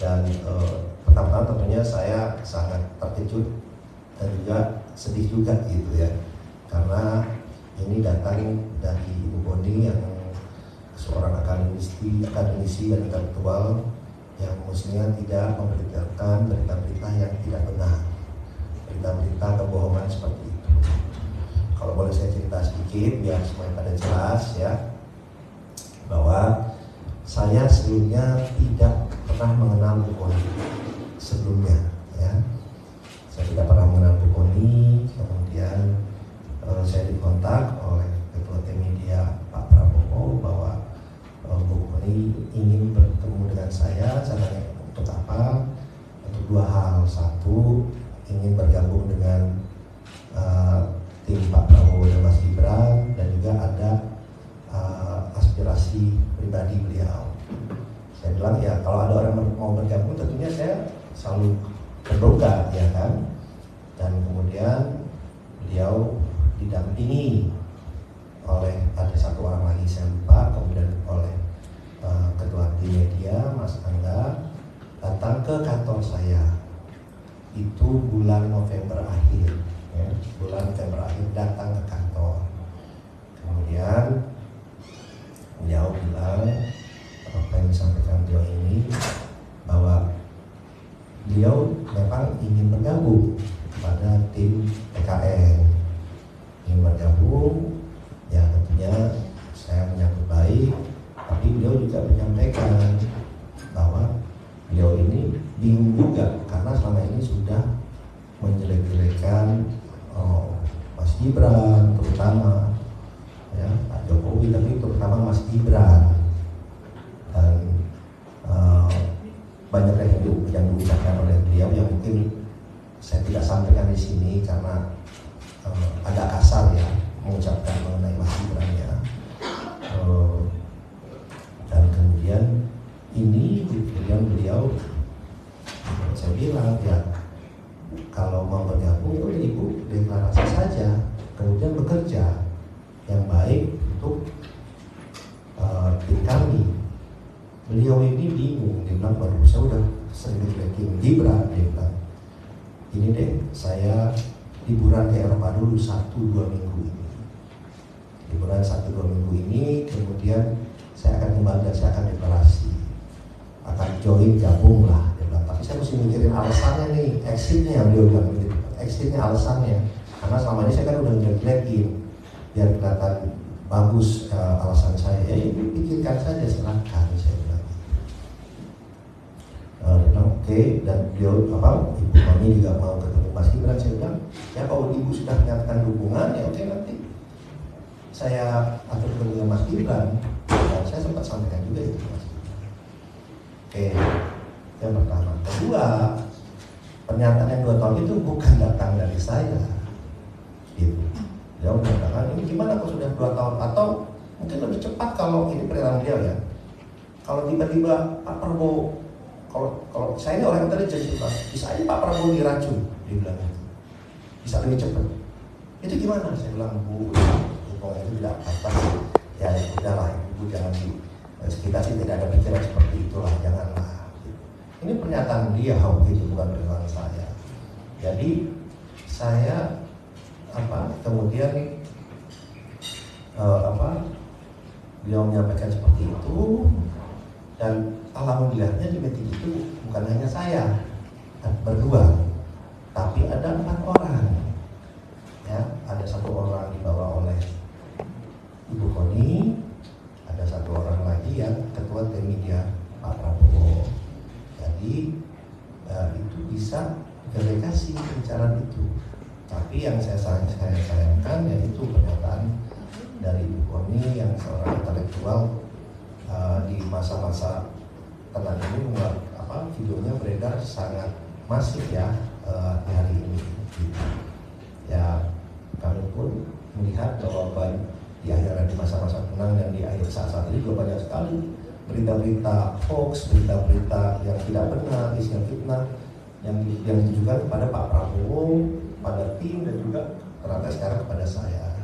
Dan pertama tentunya saya sangat terkejut dan juga sedih juga gitu ya, karena ini datang dari Ibu Boni yang seorang akademisi dan intelektual yang mestinya tidak memberitakan berita-berita yang tidak benar, berita-berita kebohongan seperti itu. Kalau boleh saya cerita sedikit biar semuanya pada jelas ya, bahwa saya sebelumnya tidak pernah mengenal Bu Koni sebelumnya ya. Saya tidak pernah mengenal Bu Koni, kemudian saya dikontak oleh Ketua Tim Media Pak Prabowo bahwa Bu Koni ingin bertemu dengan saya. Caranya untuk apa? Untuk dua hal. Satu, ingin bergabung dengan tim Pak Prabowo dan Mas Gibran, dan juga ada aspirasi pribadi beliau. Saya bilang ya kalau ada orang mau bergabung tentunya saya selalu terbuka ya kan. Dan kemudian beliau didampingi oleh ada satu orang lagi saya lupa, kemudian oleh Ketua Tim Media Mas Angga datang ke kantor saya itu bulan November akhir ya, bulan November akhir datang ke kantor. Kemudian beliau bilang apa yang disampaikan beliau ini, bahwa beliau memang ingin bergabung kepada tim PKN, ingin bergabung ya. Tentunya saya menyambut baik, tapi beliau juga menyampaikan bahwa beliau ini bingung juga karena selama ini sudah menjelek-jelekan Mas Gibran terutama ya, Pak Jokowi, tapi terutama Mas Gibran, dan banyak yang diucapkan oleh beliau yang mungkin saya tidak sampaikan di sini karena agak kasar ya mengucapkan mengenai Mas Gibran ya. Dan kemudian ini beliau saya bilang ya kalau mau bergabung ya udah Ibu deklarasi saja, kemudian bekerja yang baik untuk tim kami. Beliau ini bingung, dia bilang baru saya udah sering dijelekin Gibran, dia bilang ini deh saya liburan ke Eropa dulu 1-2 minggu ini, liburan 1-2 minggu ini, kemudian saya akan kembali dan saya akan deklarasi, akan join, gabung lah, dia bilang. Tapi saya mesti mikirin alasannya nih, exitnya, beliau bilang begitu, exitnya alasannya, karena selama ini saya kan udah jelek-jelekin biar kelihatan bagus alasan saya. Ya Ibu pikirkan saja, silakan, saya bilang. Dia bilang oke, dan beliau Ibu Koni juga mau ketemu Mas Gibran. Saya bilang ya kalau Ibu sudah menyatakan dukungan ya oke, nanti saya atur ketemu dengan Mas Gibran. Dan saya sempat sampaikan juga itu Mas Gibran. Oke, yang pertama. Kedua, pernyataan yang 2 tahun itu bukan datang dari saya gitu. Dia mengatakan ini gimana kalau sudah 2 tahun, atau mungkin lebih cepat kalau ini pernyataan beliau ya, kalau tiba-tiba Pak Prabowo, kalau saya ini orang intelijen Pak, bisa aja Pak Prabowo diracun, dia bilang gitu, bisa lebih cepat. Itu gimana? Saya bilang Bu, pokoknya itu tidak apa-apa ya, udahlah Ibu jangan kita sih tidak ada pikiran seperti itulah, janganlah gitu. Ini pernyataan dia gitu, bukan pernyataan saya. Jadi saya kemudian beliau menyampaikan seperti itu, dan alhamdulillahnya di meeting itu bukan hanya saya berdua, tapi ada 4 orang ya. Ada 1 orang dibawa oleh Ibu Koni, ada 1 orang lagi yang Ketua Tim Media Pak Prabowo. Jadi itu bisa verifikasi pembicaraan itu. Tapi yang saya sayangkan yaitu pernyataan dari Ibu Koni yang seorang intelektual di masa-masa tenang ini membuat videonya beredar sangat masif ya di hari ini. Ya kami pun melihat bahwa di akhir di masa-masa tenang dan di akhir saat-saat ini juga banyak sekali berita-berita hoax, berita-berita yang tidak benar, isinya fitnah yang ditujukan kepada Pak Prabowo, pada tim, dan juga ternyata sekarang kepada saya.